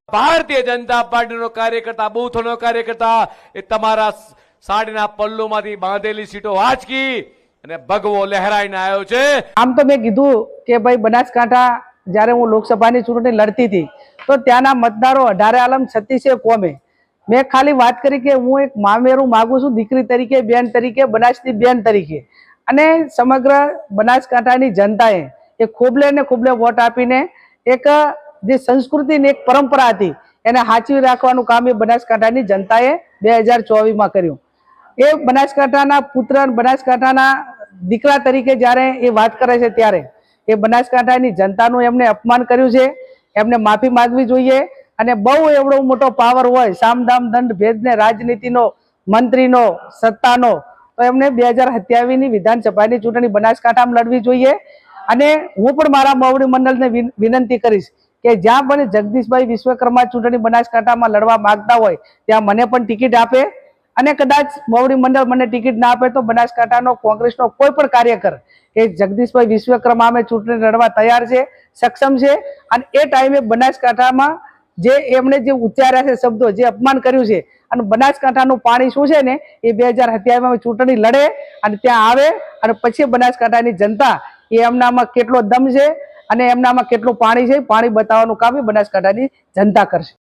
ભારતીય જનતા પાર્ટીનો કાર્યકર્તા, બૂથનો કાર્યકર્તા એ તમારા સાડીના પલ્લુમાંથી બાંધેલી સીટો વાંચકી અને ભગવો લહેરાઈને આવ્યો છે। આમ તો મેં કીધું કે ભાઈ બનાસકાંઠા જ્યારે હું લોકસભાની ચૂંટણી લડતી હતી તો ત્યાંના મતદારો 18 આલમ 36 કોમે મેં ખાલી વાત કરી કે હું એક મામેરું માગું છું, દીકરી તરીકે, બેન તરીકે, બનાસની બેન તરીકે, અને સમગ્ર બનાસકાંઠાની જનતાએ એ ખોબલે ને ખોબલે વોટ આપીને એક જે સંસ્કૃતિ ને એક પરંપરા હતી એને સાચવી રાખવાનું કામ એ બનાસકાંઠાની જનતાએ 2024માં કર્યું। એ બનાસકાંઠાના પુત્ર, બનાસકાંઠાના દીકરા તરીકે જ્યારે એ વાત કરે છે ત્યારે એ બનાસકાંઠાની જનતાનું એમને અપમાન કર્યું છે, એમને માફી માંગવી જોઈએ। અને બહુ એવડો મોટો પાવર હોય, સામદામ દંડ ભેદ ને રાજનીતિનો, મંત્રીનો, સત્તાનો, તો એમને 2027ની વિધાનસભાની ચૂંટણી બનાસકાંઠામાં લડવી જોઈએ। અને હું પણ મારા મોવડી મંડળને વિનંતી કરીશ કે જ્યાં પણ જગદીશભાઈ વિશ્વકર્મા ચૂંટણી બનાસકાંઠામાં લડવા માંગતા હોય ત્યાં મને પણ ટિકિટ આપે, અને કદાચ મોવડી મંડળ મને ટિકિટ ના આપે તો બનાસકાંઠાનો કોંગ્રેસનો કોઈ પણ કાર્યકર કે જગદીશભાઈ વિશ્વકર્મા અમે ચૂંટણી લડવા તૈયાર છે, સક્ષમ છે। અને એ ટાઈમે બનાસકાંઠામાં જે એમણે જે ઉચ્ચાર્યા છે શબ્દો, જે અપમાન કર્યું છે, અને બનાસકાંઠાનું પાણી શું છે ને એ 2027માં ચૂંટણી લડે અને ત્યાં આવે, અને પછી બનાસકાંઠાની જનતા એ એમનામાં કેટલો દમ છે અને એમનામાં કેટલું પાણી છે, પાણી બતાવવાનું કામ એ બનાસકાંઠાની જનતા કરશે।